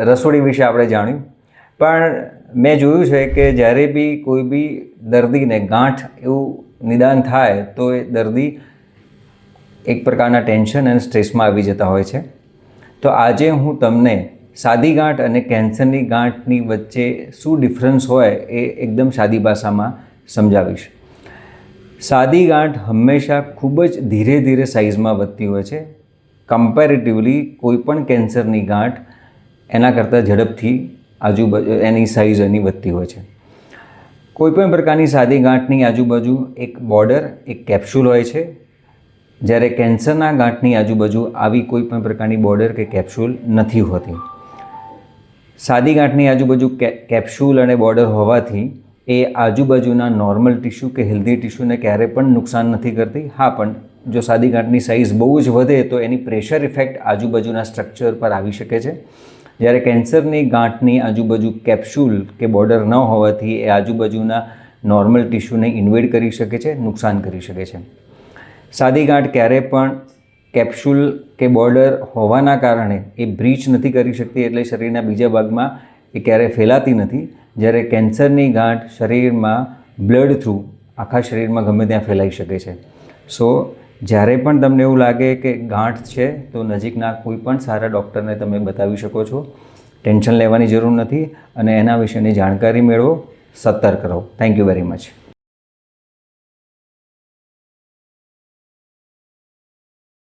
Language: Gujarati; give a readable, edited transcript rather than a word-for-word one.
રસોડી વિશે આપણે જાણ્યું, પણ મેં જોયું છે કે જ્યારે બી કોઈ બી દર્દીને ગાંઠ એવું નિદાન થાય તો એ દર્દી એક પ્રકારના ટેન્શન અને સ્ટ્રેસમાં આવી જતા હોય છે. તો આજે હું તમને સાદી ગાંઠ અને કેન્સરની ગાંઠની વચ્ચે શું ડિફરન્સ હોય એ એકદમ સાદી ભાષામાં સમજાવીશ. સાદી ગાંઠ હંમેશા ખૂબ જ ધીરે ધીરે સાઇઝમાં વધતી હોય છે. કમ્પેરેટિવલી કોઈપણ કેન્સરની ગાંઠ એના કરતાં ઝડપથી આજુબાજુ એની સાઇઝ એની વધતી હોય છે. કોઈપણ પ્રકારની સાદી ગાંઠની આજુબાજુ એક બોર્ડર, એક કેપ્સ્યુલ હોય છે, જ્યારે કેન્સરના ગાંઠની આજુબાજુ આવી કોઈ પણ પ્રકારની બોર્ડર કે કેપ્સ્યુલ નથી હોતી. સાદી ગાંઠની આજુબાજુ કેપ્સ્યુલ અને બોર્ડર હોવાથી એ આજુબાજુના નોર્મલ ટિશ્યુ કે હેલ્ધી ટિશ્યુને ક્યારે પણ નુકસાન નથી કરતી. હા, પણ જો સાદી ગાંઠની સાઇઝ બહુ જ વધે તો એની પ્રેશર ઇફેક્ટ આજુબાજુના સ્ટ્રક્ચર પર આવી શકે છે. જ્યારે કેન્સરની ગાંઠની આજુબાજુ કેપ્સ્યુલ કે બોર્ડર ન હોવાથી એ આજુબાજુના નોર્મલ ટિશ્યુને ઇન્વેડ કરી શકે છે, નુકસાન કરી શકે છે. સાદી ગાંઠ ક્યારે પણ કેપ્સ્યુલ કે બોર્ડર હોવાના કારણે એ બ્રીચ નથી કરી શકતી, એટલે શરીરના બીજા ભાગમાં એ ક્યારેય ફેલાતી નથી. જ્યારે કેન્સરની ગાંઠ શરીરમાં બ્લડ થ્રુ આખા શરીરમાં ગમે ત્યાં ફેલાઈ શકે છે. સો જ્યારે પણ તમને એવું લાગે કે ગાંઠ છે તો નજીકના કોઈ પણ સારા ડૉક્ટરને તમે બતાવી શકો છો. ટેન્શન લેવાની જરૂર નથી અને એના વિશેની જાણકારી મેળવો, સતર્ક રહો. Thank you very much.